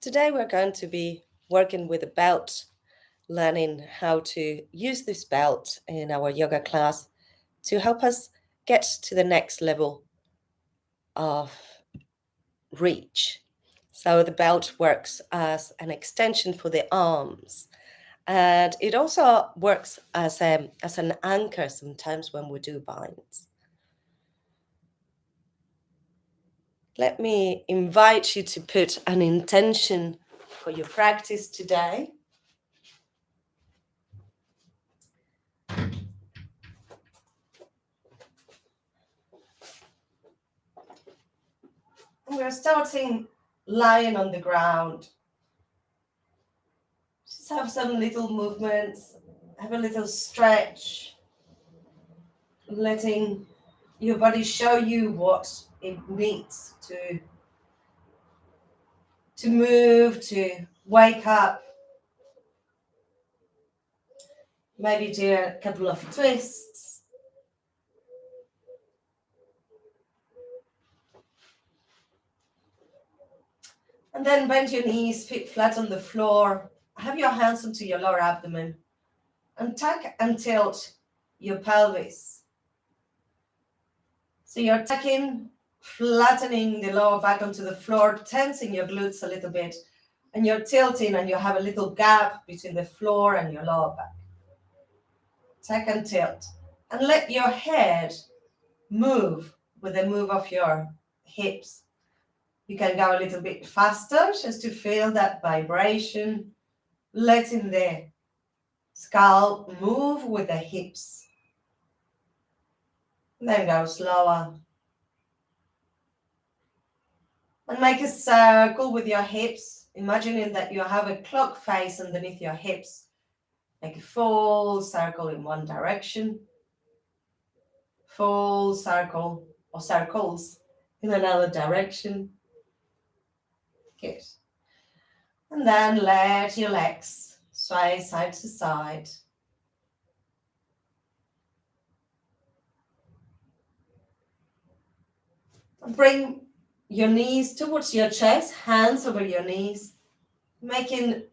Today we're going to be working with a belt, learning how to use this belt in our yoga class to help us get to the next level of reach. So the belt works as an extension for the arms, and it also works as an anchor sometimes when we do binds. Let me invite you to put an intention for your practice today. We're starting lying on the ground. Just have some little movements, have a little stretch, letting your body show you what it needs to move, to wake up. Maybe do a couple of twists. And then bend your knees, feet flat on the floor. Have your hands onto your lower abdomen and tuck and tilt your pelvis. So you're tucking, flattening the lower back onto the floor, tensing your glutes a little bit, and you're tilting and you have a little gap between the floor and your lower back. Tuck and tilt. And let your head move with the move of your hips. You can go a little bit faster just to feel that vibration, letting the scalp move with the hips. And then go slower. And make a circle with your hips, imagining that you have a clock face underneath your hips. Make a full circle in one direction, full circle or circles in another direction. Good. And then let your legs sway side to side. And bring your knees towards your chest, hands over your knees, making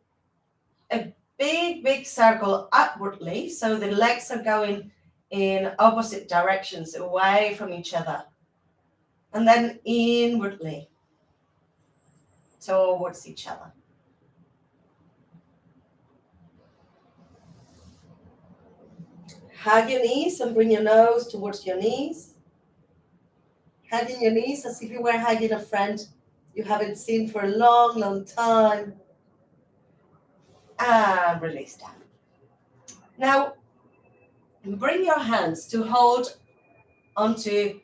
a big circle upwardly, so the legs are going in opposite directions, away from each other. And then inwardly, towards each other. Hug your knees and bring your nose towards your knees. Hugging your knees as if you were hugging a friend you haven't seen for a long time. And release down. Now, bring your hands to hold onto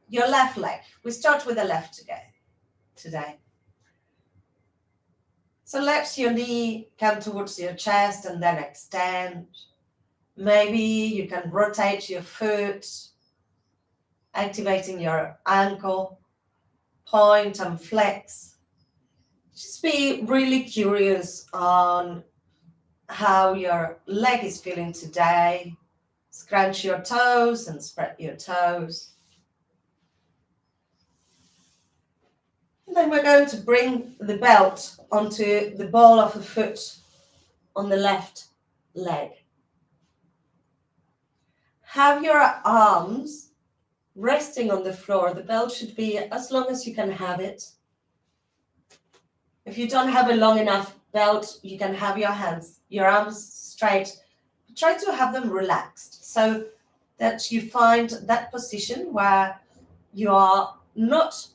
your left leg. We start with the left today. So let your knee come towards your chest and then extend. Maybe you can rotate your foot, activating your ankle, point and flex. Just be really curious on how your leg is feeling today. Scrunch your toes and spread your toes. And then we're going to bring the belt onto the ball of the foot on the left leg. Have your arms resting on the floor. The belt should be as long as you can have it. If you don't have a long enough belt, you can have your arms straight. Try to have them relaxed so that you find that position where you are not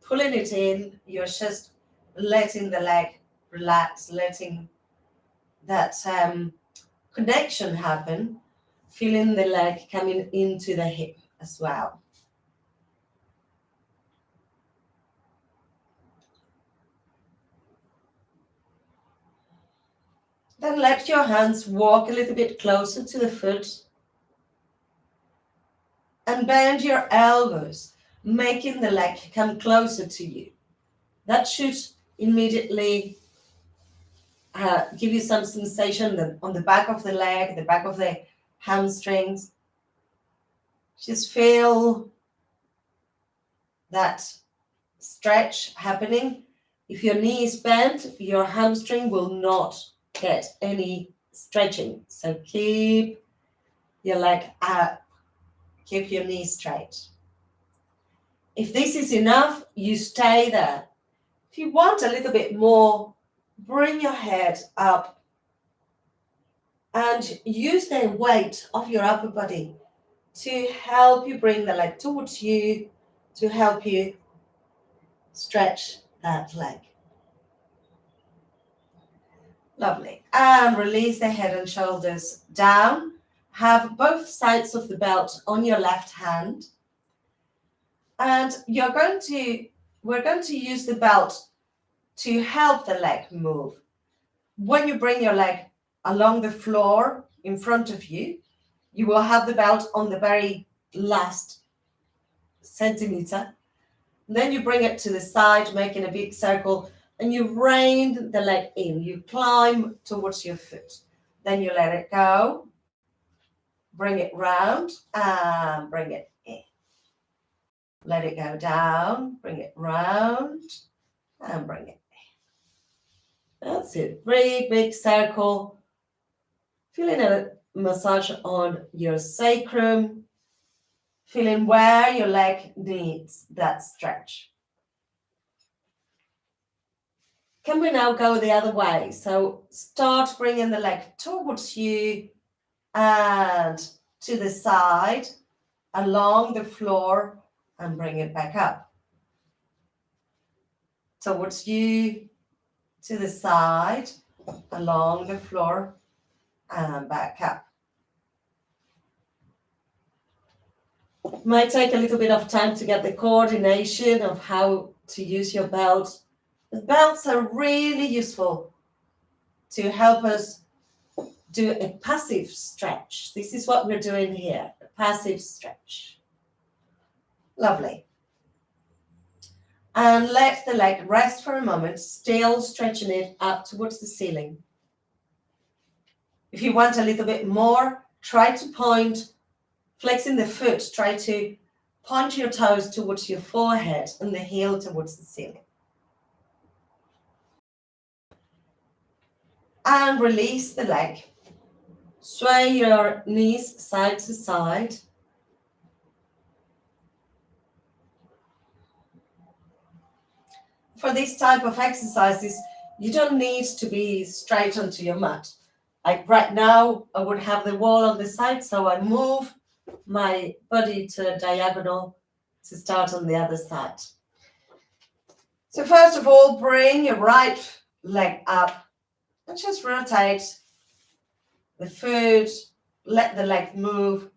pulling it in, you're just letting the leg relax, letting that connection happen, feeling the leg coming into the hip as well. Then let your hands walk a little bit closer to the foot and bend your elbows, making the leg come closer to you. That should immediately give you some sensation on the back of the leg, the back of the hamstrings. Just feel that stretch happening If your knee is bent, your hamstring will not get any stretching. So keep your leg up, keep your knee straight. If this is enough, you stay there. If you want a little bit more, bring your head up and use the weight of your upper body to help you bring the leg towards you, to help you stretch that leg. Lovely. And release the head and shoulders down. Have both sides of the belt on your left hand. And we're going to use the belt to help the leg move. When you bring your leg along the floor in front of you, you will have the belt on the very last centimeter. Then you bring it to the side, making a big circle, and you rein the leg in. You climb towards your foot. Then you let it go, bring it round, and bring it in. Let it go down, bring it round, and bring it in. That's it. Big, big circle. Feeling a massage on your sacrum. Feeling where your leg needs that stretch. Can we now go the other way? So start bringing the leg towards you and to the side, along the floor, and bring it back up. Towards you, to the side, along the floor, and back up. It might take a little bit of time to get the coordination of how to use your belt. The belts are really useful to help us do a passive stretch. This is what we're doing here, a passive stretch. Lovely. And let the leg rest for a moment, still stretching it up towards the ceiling. If you want a little bit more, try to point, flexing the foot, try to point your toes towards your forehead and the heel towards the ceiling. And release the leg. Sway your knees side to side. For this type of exercises, you don't need to be straight onto your mat. Like right now, I would have the wall on the side, so I move my body to a diagonal to start on the other side. So first of all, bring your right leg up and just rotate the foot, let the leg move.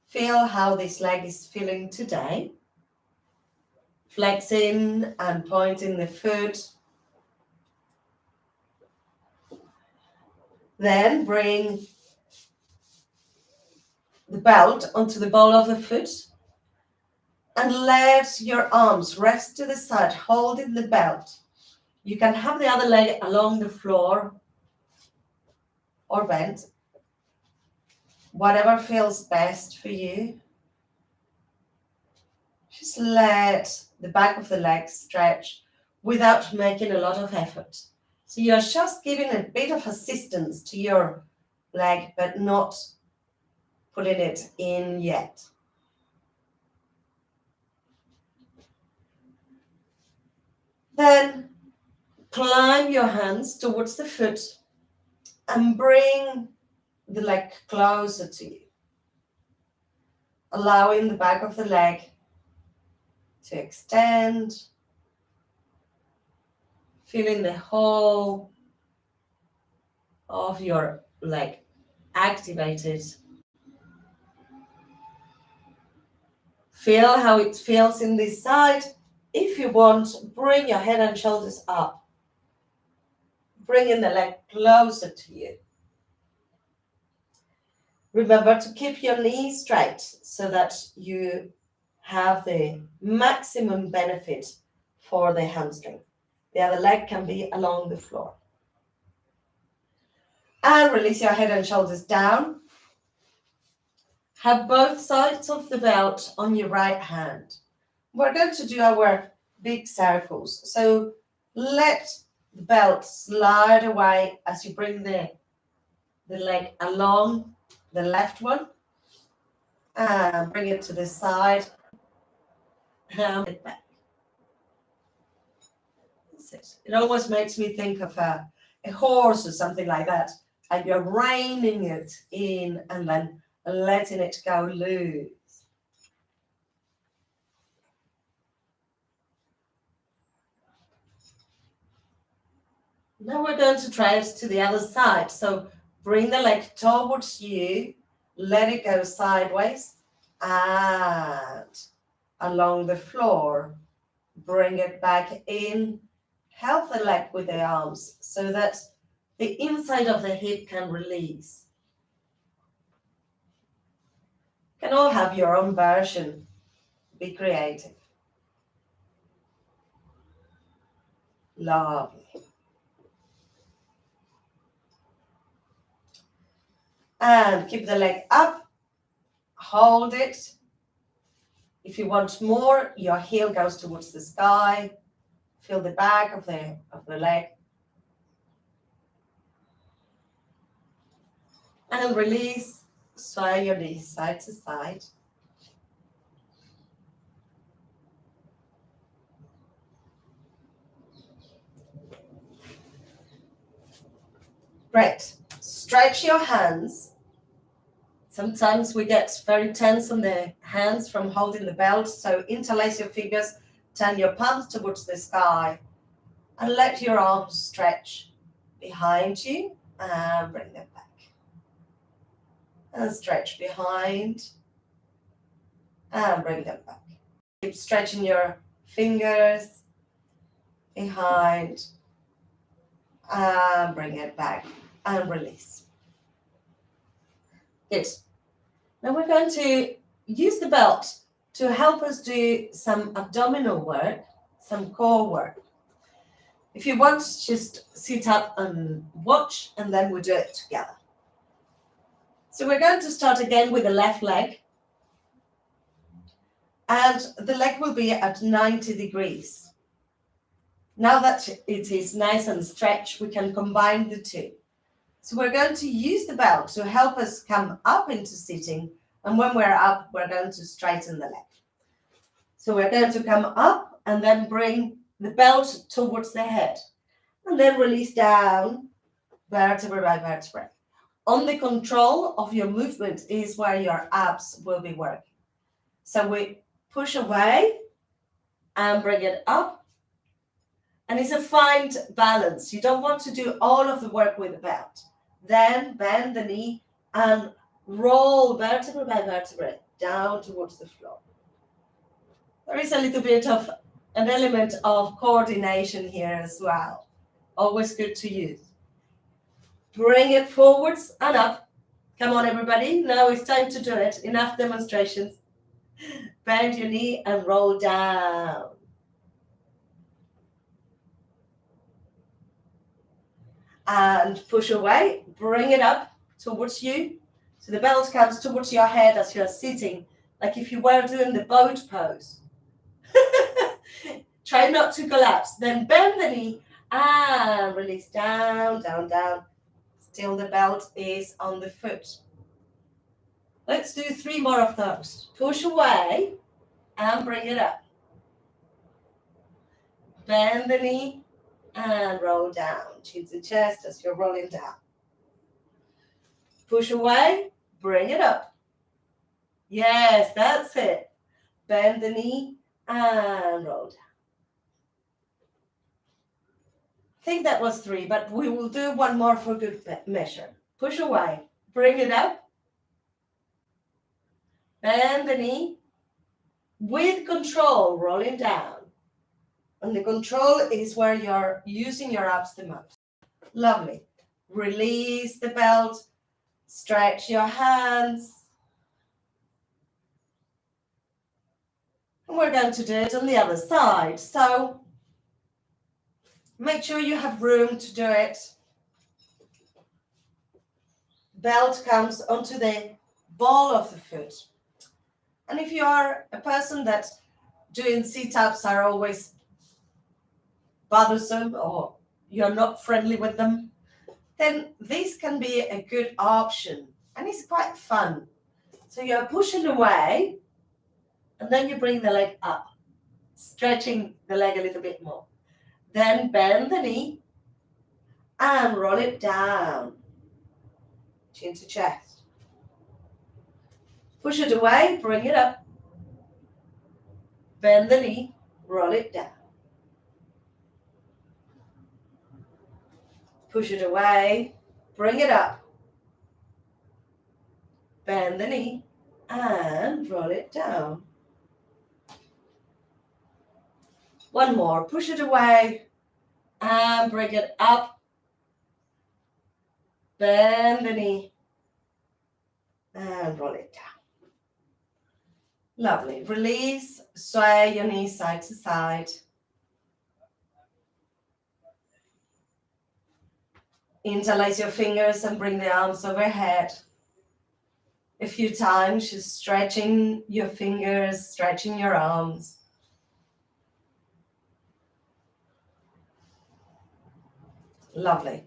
Feel how this leg is feeling today. Flexing and pointing the foot. Then bring the belt onto the ball of the foot and let your arms rest to the side, holding the belt. You can have the other leg along the floor or bent, whatever feels best for you. Just let the back of the leg stretch without making a lot of effort. So you're just giving a bit of assistance to your leg, but not putting it in yet. Then climb your hands towards the foot and bring the leg closer to you, allowing the back of the leg to extend, feeling the whole of your leg activated. Feel how it feels in this side. If you want, bring your head and shoulders up, bringing the leg closer to you. Remember to keep your knees straight so that you have the maximum benefit for the hamstring. The other leg can be along the floor. And release your head and shoulders down. Have both sides of the belt on your right hand. We're going to do our big circles. So Let the belt slide away as you bring the leg along the left one. And bring it to the side. And it back. That's it. It almost makes me think of a horse or something like that. And you're reining it in and then letting it go loose. Now we're going to try it to the other side. So bring the leg towards you, let it go sideways, and along the floor, bring it back in. Help the leg with the arms so that the inside of the hip can release. You can all have your own version. Be creative. Lovely. And keep the leg up. Hold it. If you want more, your heel goes towards the sky. Feel the back of the leg. And release. Sway your knees side to side. Great. Stretch your hands. Sometimes we get very tense on the hands from holding the belt. So interlace your fingers, turn your palms towards the sky, and let your arms stretch behind you and bring them back. And stretch behind and bring them back. Keep stretching your fingers behind and bring it back and release. Good. Now we're going to use the belt to help us do some abdominal work, some core work. If you want, just sit up and watch, and then we'll do it together. So we're going to start again with the left leg. And the leg will be at 90 degrees. Now that it is nice and stretched, we can combine the two. So we're going to use the belt to help us come up into sitting. And when we're up, we're going to straighten the leg. So we're going to come up and then bring the belt towards the head. And then release down, vertebra by vertebra. On the control of your movement is where your abs will be working. So we push away and bring it up. And it's a fine balance. You don't want to do all of the work with the belt. Then bend the knee and roll vertebra by vertebra down towards the floor. There is a little bit of an element of coordination here as well. Always good to use. Bring it forwards and up. Come on, everybody. Now it's time to do it. Enough demonstrations. Bend your knee and roll down. And push away. Bring it up towards you. So the belt comes towards your head as you're sitting, like if you were doing the boat pose. Try not to collapse. Then bend the knee and release down, down, down. Still the belt is on the foot. Let's do 3 more of those. Push away and bring it up. Bend the knee and roll down. Chin to chest as you're rolling down. Push away, bring it up. Yes, that's it. Bend the knee and roll down. I think that was 3, but we will do 1 more for good measure. Push away, bring it up. Bend the knee. With control, rolling down. And the control is where you're using your abs the most. Lovely. Release the belt. Stretch your hands. And we're going to do it on the other side. So make sure you have room to do it. Belt comes onto the ball of the foot. And if you are a person that doing sit-ups are always bothersome or you're not friendly with them, then this can be a good option. And it's quite fun. So you're pushing away, and then you bring the leg up, stretching the leg a little bit more. Then bend the knee and roll it down, chin to chest. Push it away, bring it up, bend the knee, roll it down. Push it away, bring it up, bend the knee, and roll it down. One more, push it away, and bring it up, bend the knee, and roll it down. Lovely. Release, sway your knees side to side. Interlace your fingers and bring the arms overhead. A few times, just stretching your fingers, stretching your arms. Lovely.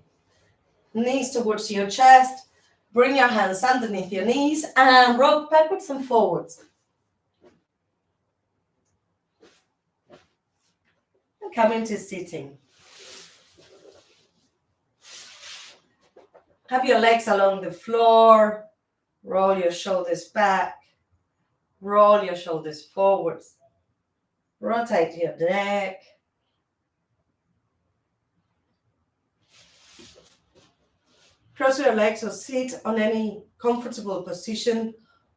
Knees towards your chest. Bring your hands underneath your knees and rock backwards and forwards. And come into sitting. Have your legs along the floor. Roll your shoulders back. Roll your shoulders forwards. Rotate your neck. Cross your legs or sit on any comfortable position.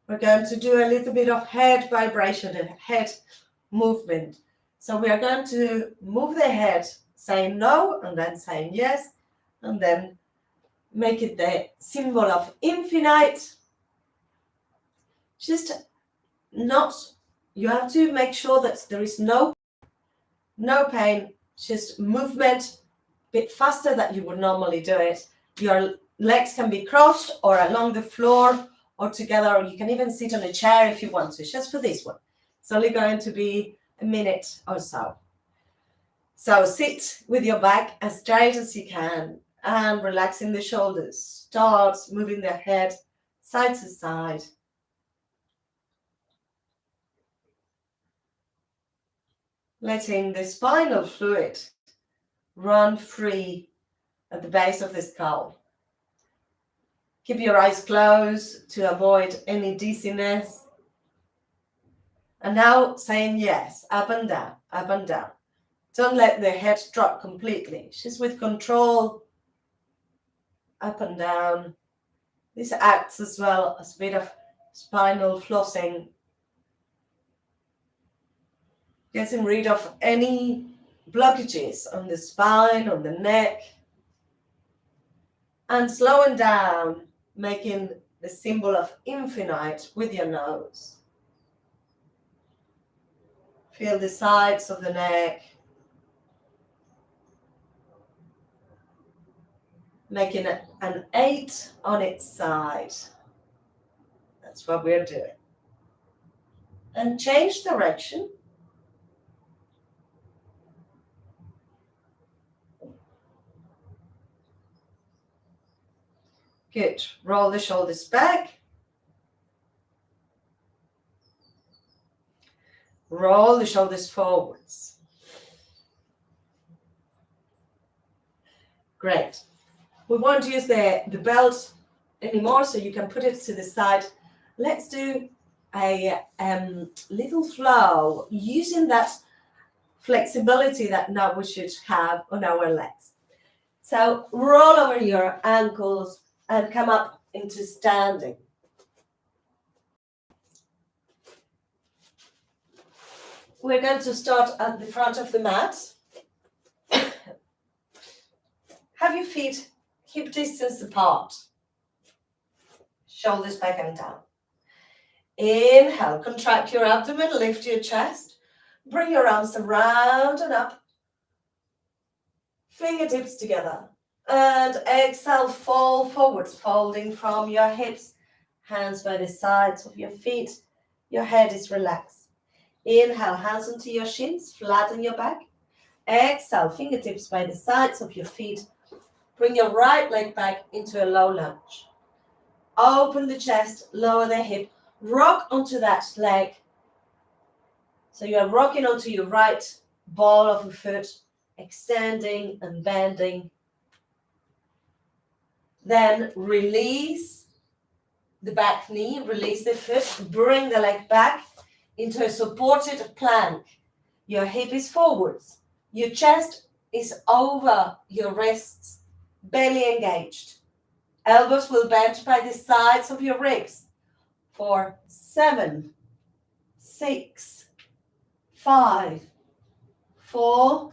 We're going to do a little bit of head vibration and head movement. So we are going to move the head, saying no, and then saying yes, and then make it the symbol of infinite. Just not, you have to make sure that there is no pain, just movement, a bit faster than you would normally do it. Your legs can be crossed or along the floor or together, or you can even sit on a chair if you want to, just for this one. It's only going to be a minute or so. So sit with your back as straight as you can and relaxing the shoulders. Start moving the head side to side. Letting the spinal fluid run free at the base of the skull. Keep your eyes closed to avoid any dizziness. And now saying yes, up and down, up and down. Don't let the head drop completely. Just with control, up and down. This acts as well as a bit of spinal flossing. Getting rid of any blockages on the spine, on the neck. And slowing down, making the symbol of infinite with your nose. Feel the sides of the neck. Making an 8 on its side. That's what we're doing. And change direction. Good. Roll the shoulders back. Roll the shoulders forwards. Great. We won't use the belt anymore, so you can put it to the side. Let's do a little flow using that flexibility that now we should have on our legs. So roll over your ankles and come up into standing. We're going to start at the front of the mat. Have your feet hip distance apart. Shoulders back and down. Inhale, contract your abdomen, lift your chest. Bring your arms around and up. Fingertips together. And exhale, fall forwards, folding from your hips. Hands by the sides of your feet. Your head is relaxed. Inhale, hands onto your shins, flatten your back. Exhale, fingertips by the sides of your feet. Bring your right leg back into a low lunge. Open the chest, lower the hip, rock onto that leg. So you are rocking onto your right ball of a foot, extending and bending. Then release the back knee, release the foot, bring the leg back into a supported plank. Your hip is forwards. Your chest is over your wrists, belly engaged. Elbows will bend by the sides of your ribs for 7, 6, 5, 4,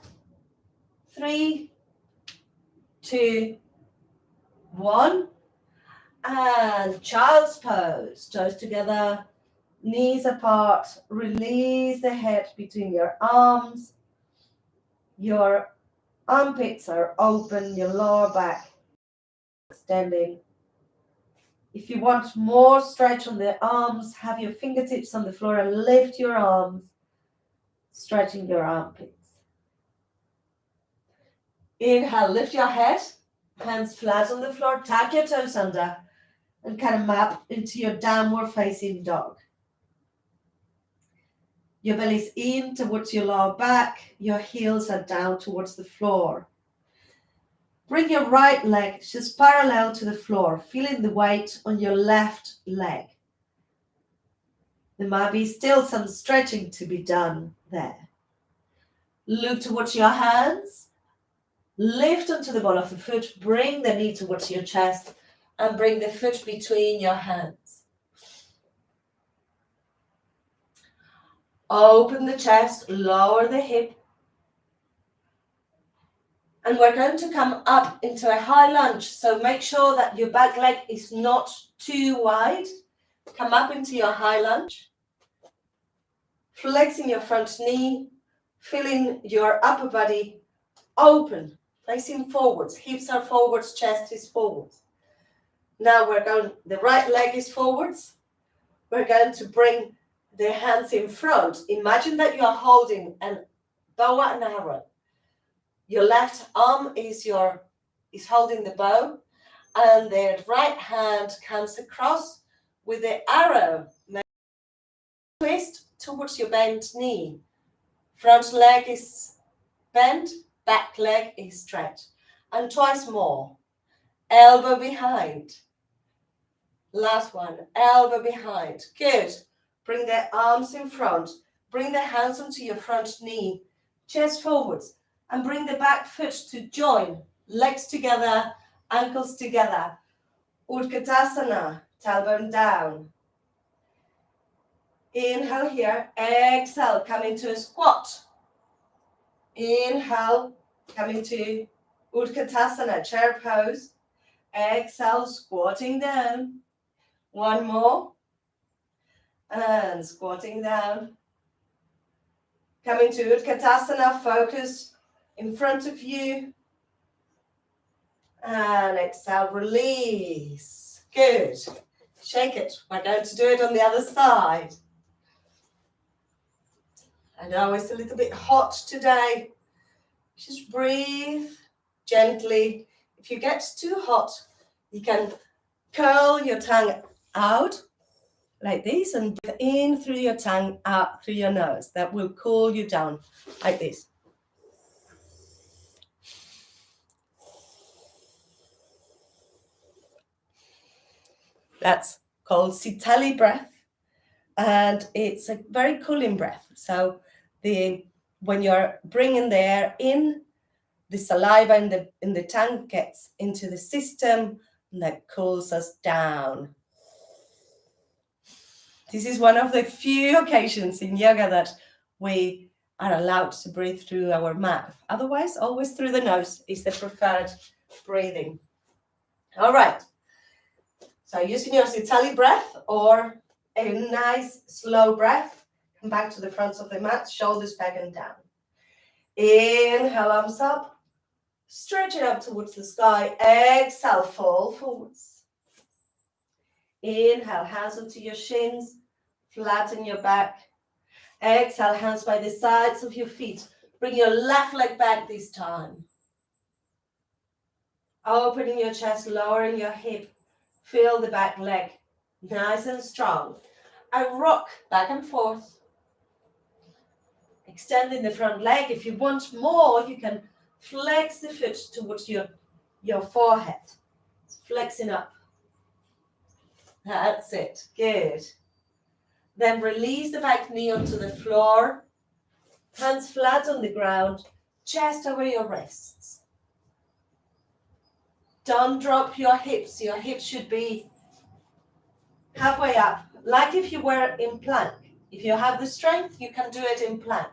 3, 2, 1. And child's pose. Toes together, knees apart. Release the head between your arms. Your armpits are open, your lower back extending. If you want more stretch on the arms, have your fingertips on the floor and lift your arms, stretching your armpits. Inhale, lift your head, hands flat on the floor, tuck your toes under, and kind of map into your downward facing dog. Your belly's in towards your lower back, your heels are down towards the floor. Bring your right leg just parallel to the floor, feeling the weight on your left leg. There might be still some stretching to be done there. Look towards your hands. Lift onto the ball of the foot. Bring the knee towards your chest and bring the foot between your hands. Open the chest, lower the hip. And we're going to come up into a high lunge. So make sure that your back leg is not too wide. Come up into your high lunge. Flexing your front knee. Feeling your upper body open. Facing forwards. Hips are forwards. Chest is forwards. Now the right leg is forwards. We're going to bring the hands in front. Imagine that you are holding a bow and arrow. Your left arm is holding the bow, and the right hand comes across with the arrow. Twist towards your bent knee. Front leg is bent, back leg is stretched. And twice more. Elbow behind. Last one, elbow behind. Good. Bring the arms in front. Bring the hands onto your front knee. Chest forwards. And bring the back foot to join. Legs together, ankles together. Utkatasana, tailbone down. Inhale here. Exhale, come into a squat. Inhale, come into Utkatasana, chair pose. Exhale, squatting down. One more. And squatting down. Come into Utkatasana, focus in front of you. And exhale, release. Good. Shake it. We're going to do it on the other side. I know it's a little bit hot today. Just breathe gently. If you get too hot, you can curl your tongue out like this and breathe in through your tongue, out through your nose. That will cool you down like this. That's called Sitali breath, and it's a very cooling breath. So when you're bringing the air in, the saliva in the tongue gets into the system, and that cools us down. This is one of the few occasions in yoga that we are allowed to breathe through our mouth. Otherwise, always through the nose is the preferred breathing. All right. So using your Sitali breath or a nice slow breath, come back to the front of the mat, shoulders back and down. Inhale, arms up, stretch it up towards the sky. Exhale, fall forwards. Inhale, hands onto your shins, flatten your back. Exhale, hands by the sides of your feet. Bring your left leg back this time. Opening your chest, lowering your hip. Feel the back leg nice and strong. I rock back and forth. Extending the front leg. If you want more, you can flex the foot towards your forehead. Flexing up. That's it. Good. Then release the back knee onto the floor. Hands flat on the ground. Chest over your wrists. Don't drop your hips. Your hips should be halfway up, like if you were in plank. If you have the strength, you can do it in plank.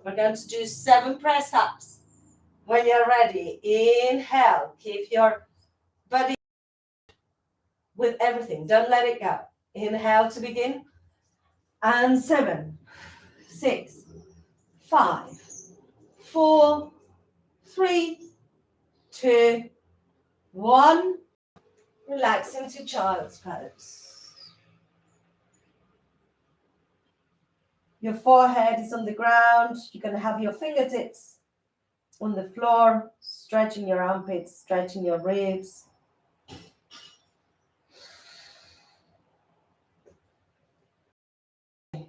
We're going to do 7 press-ups. When you're ready, inhale. Keep your body with everything. Don't let it go. Inhale to begin. And 7, 6, 5, 4, 3, 2, 1. Relax into child's pose. Your forehead is on the ground. You're going to have your fingertips on the floor, stretching your armpits, stretching your ribs. You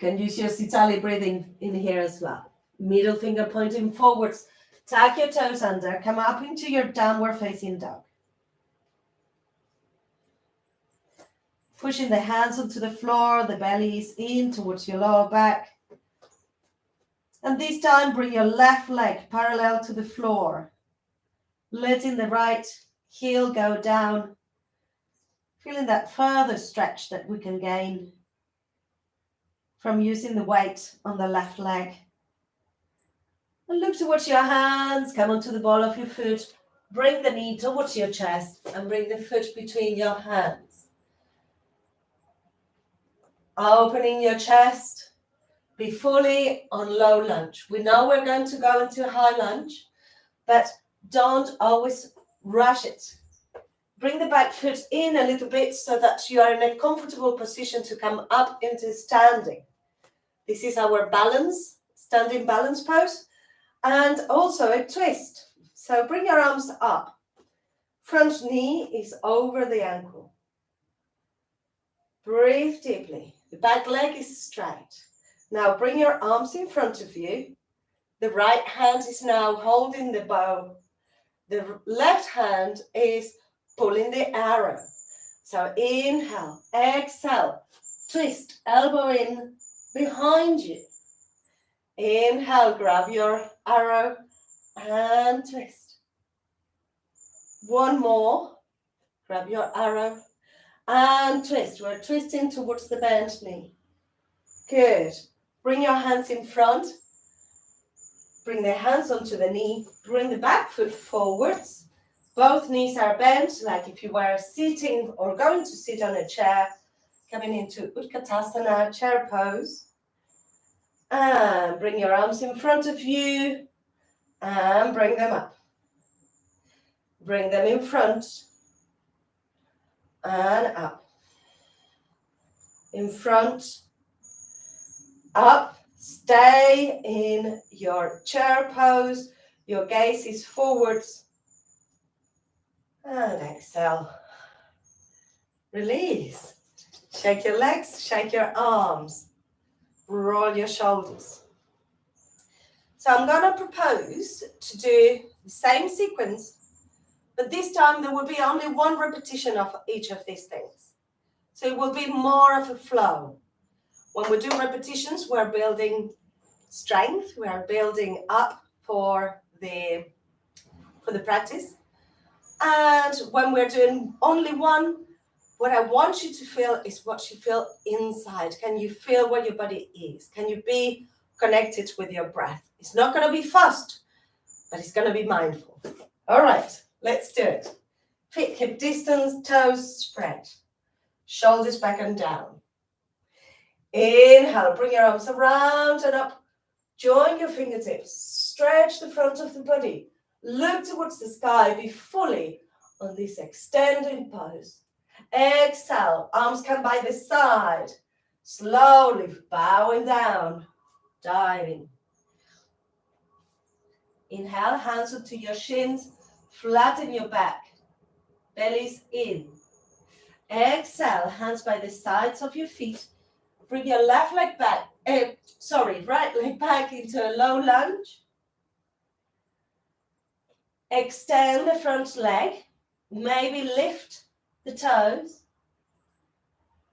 can use your Sitali breathing in here as well. Middle finger pointing forwards. Tuck your toes under. Come up into your downward facing dog. Pushing the hands onto the floor. The belly is in towards your lower back. And this time, bring your left leg parallel to the floor. Letting the right heel go down. Feeling that further stretch that we can gain from using the weight on the left leg. And look towards your hands. Come onto the ball of your foot. Bring the knee towards your chest and bring the foot between your hands. Opening your chest. Be fully on low lunge. We know we're going to go into high lunge, but don't always rush it. Bring the back foot in a little bit so that you are in a comfortable position to come up into standing. This is our balance, standing balance pose, and also a twist. So bring your arms up. Front knee is over the ankle. Breathe deeply. The back leg is straight. Now bring your arms in front of you. The right hand is now holding the bow. The left hand is pulling the arrow. So inhale, exhale, twist, elbow in behind you. Inhale, grab your arrow and twist. One more, grab your arrow and twist. We're twisting towards the bent knee. Good. Bring your hands in front. Bring the hands onto the knee. Bring the back foot forwards. Both knees are bent, like if you were sitting or going to sit on a chair. Coming into Utkatasana, chair pose. And bring your arms in front of you. And bring them up. Bring them in front. And up. In front. Up. Stay in your chair pose. Your gaze is forwards. And exhale. Release. Shake your legs, shake your arms. Roll your shoulders. So I'm going to propose to do the same sequence, but this time there will be only one repetition of each of these things. So it will be more of a flow. When we do repetitions, we're building strength, we are building up for the practice. And when we're doing only one, what I want you to feel is what you feel inside. Can you feel where your body is? Can you be connected with your breath? It's not going to be fast, but it's going to be mindful. All right, let's do it. Feet hip distance, toes spread. Shoulders back and down. Inhale, bring your arms around and up. Join your fingertips. Stretch the front of the body. Look towards the sky. Be fully on this extended pose. Exhale. Arms come by the side. Slowly bowing down, diving. Inhale, hands onto your shins, flatten your back, bellies in. Exhale, hands by the sides of your feet. Bring your left leg back, right leg back into a low lunge. Extend the front leg, maybe lift the toes.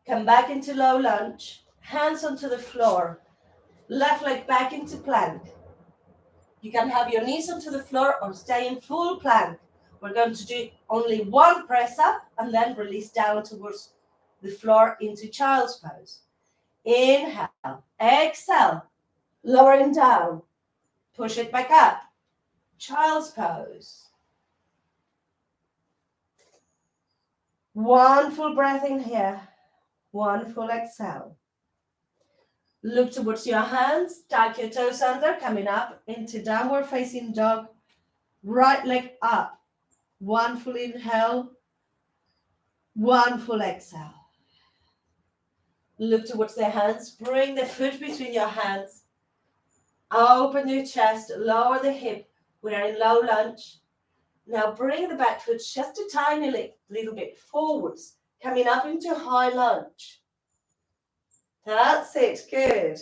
Come back into low lunge, hands onto the floor, left leg back into plank. You can have your knees onto the floor or stay in full plank. We're going to do only one press up and then release down towards the floor into child's pose. Inhale, exhale, lowering down, push it back up, child's pose. One full breath in here, one full exhale. Look towards your hands, tuck your toes under, coming up into downward facing dog. Right leg up, one full inhale, one full exhale. Look towards the hands, bring the foot between your hands. Open your chest, lower the hip. We are in low lunge. Now bring the back foot just a tiny little bit forwards, coming up into high lunge. That's it, good.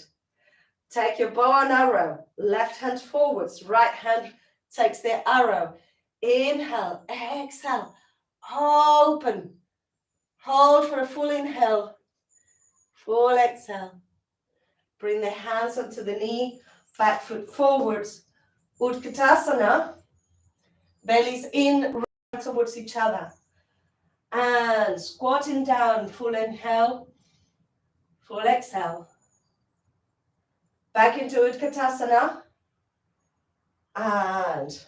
Take your bow and arrow, left hand forwards, right hand takes the arrow. Inhale, exhale, open. Hold for a full inhale, full exhale. Bring the hands onto the knee, back foot forwards. Utkatasana, bellies in, right towards each other. And squatting down, full inhale, full exhale. Back into Utkatasana. And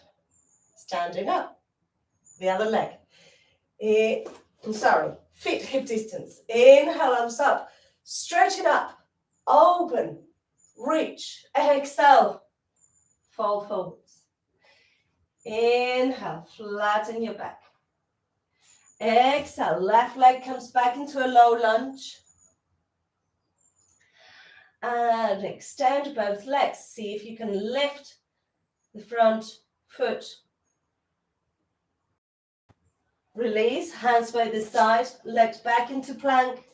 standing up. The other leg. Feet hip distance. Inhale, arms up. Stretching up. Open. Reach. Exhale. Fall forwards. Inhale, flatten your back. Exhale, left leg comes back into a low lunge. And extend both legs. See if you can lift the front foot. Release, hands by the side, legs back into plank.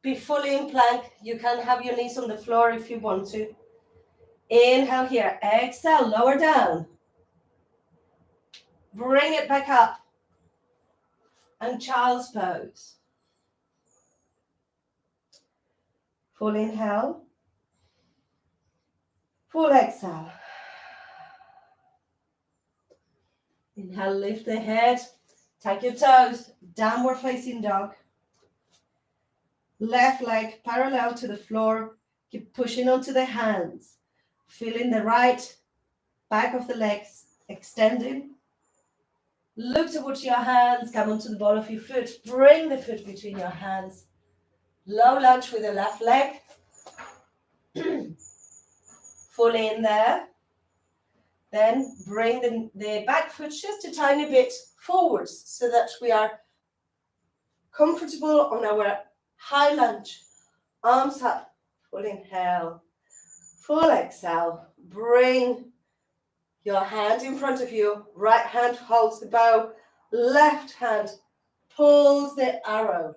Be fully in plank. You can have your knees on the floor if you want to. Inhale here, exhale, lower down. Bring it back up. And child's pose. Full inhale. Full exhale. Inhale, lift the head. Tuck your toes. Downward facing dog. Left leg parallel to the floor. Keep pushing onto the hands. Feeling the right back of the legs extending. Look towards your hands. Come onto the ball of your foot. Bring the foot between your hands. Low lunge with the left leg. Fully in there. Then bring the back foot just a tiny bit forwards so that we are comfortable on our high lunge. Arms up. Full inhale. Full exhale. Bring your hand in front of you. Right hand holds the bow. Left hand pulls the arrow.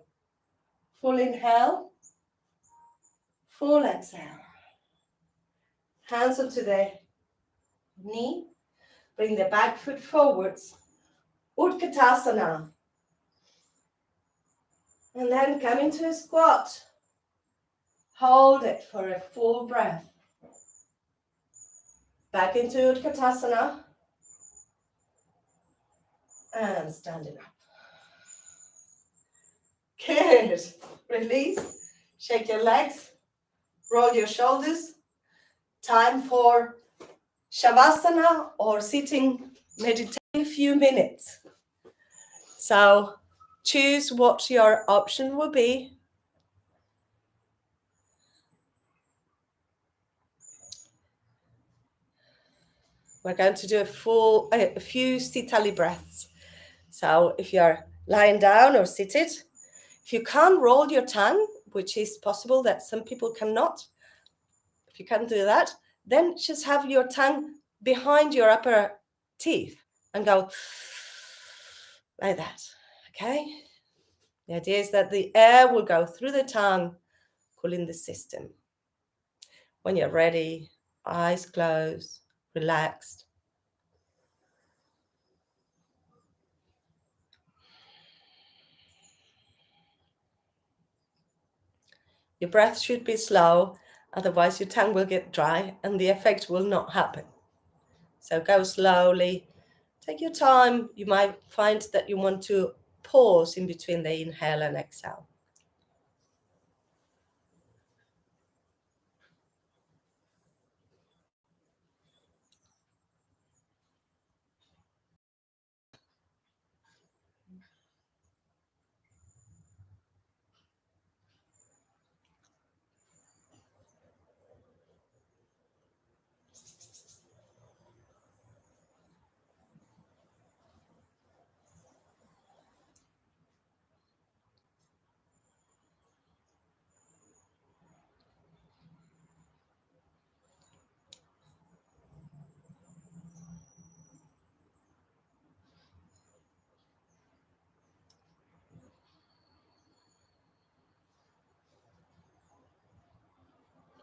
Full inhale. Full exhale. Hands onto the knee. Bring the back foot forwards. Utkatasana. And then come into a squat. Hold it for a full breath. Back into Utkatasana. And standing up. Good. Release. Shake your legs. Roll your shoulders. Time for Shavasana or sitting meditation a few minutes. So choose what your option will be. We're going to do a few sitali breaths. So if you're lying down or seated, if you can't roll your tongue, which is possible that some people cannot. If you can't do that, then just have your tongue behind your upper teeth and go like that, okay? The idea is that the air will go through the tongue, cooling the system. When you're ready, eyes closed, relaxed. Your breath should be slow, otherwise your tongue will get dry and the effect will not happen. So go slowly, take your time. You might find that you want to pause in between the inhale and exhale.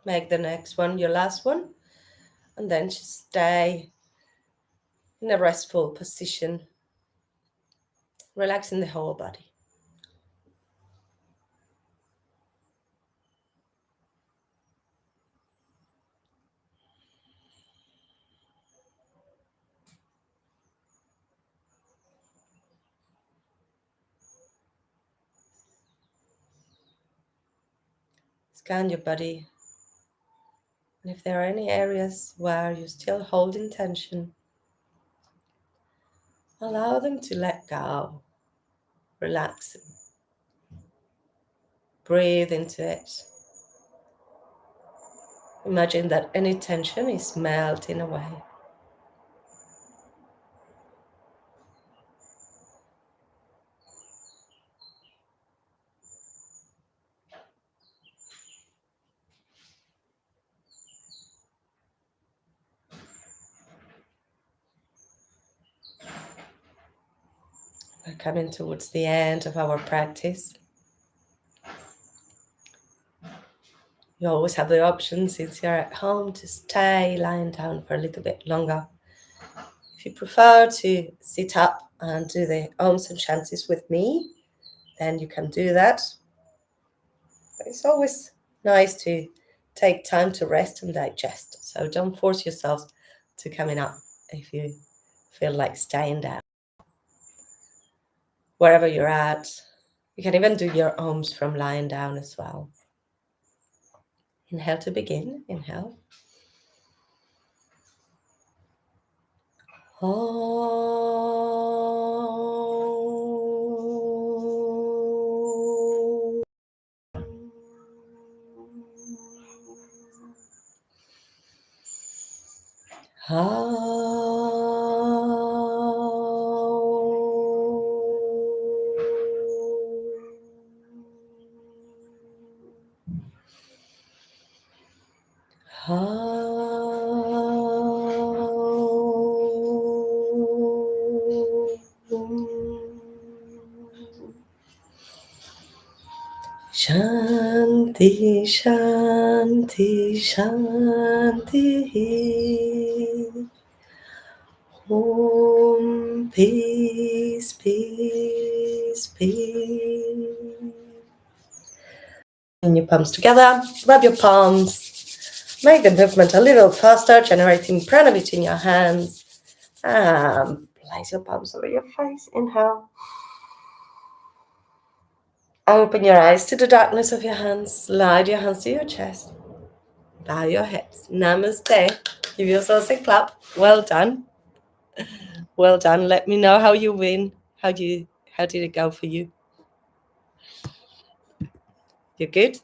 Make the next one your last one, and then just stay in a restful position, relaxing the whole body. Scan your body, and if there are any areas where you're still holding tension, allow them to let go, relax, breathe into it. Imagine that any tension is melting away. We're coming towards the end of our practice. You always have the option, since you're at home, to stay lying down for a little bit longer. If you prefer to sit up and do the ohms and chanties with me, then you can do that. But it's always nice to take time to rest and digest. So don't force yourself to coming up if you feel like staying down. Wherever you're at, you can even do your ohms from lying down as well. Inhale to begin. Inhale. Shanti, Shanti, Shanti. Om, peace, peace, peace. And your palms together, rub your palms, make the movement a little faster, generating prana between your hands. Place your palms over your face. Inhale. Open your eyes to the darkness of your hands. Slide your hands to your chest. Bow your heads. Namaste. Give yourselves a clap. Well done. Well done. Let me know how you win. How did it go for you? You're good?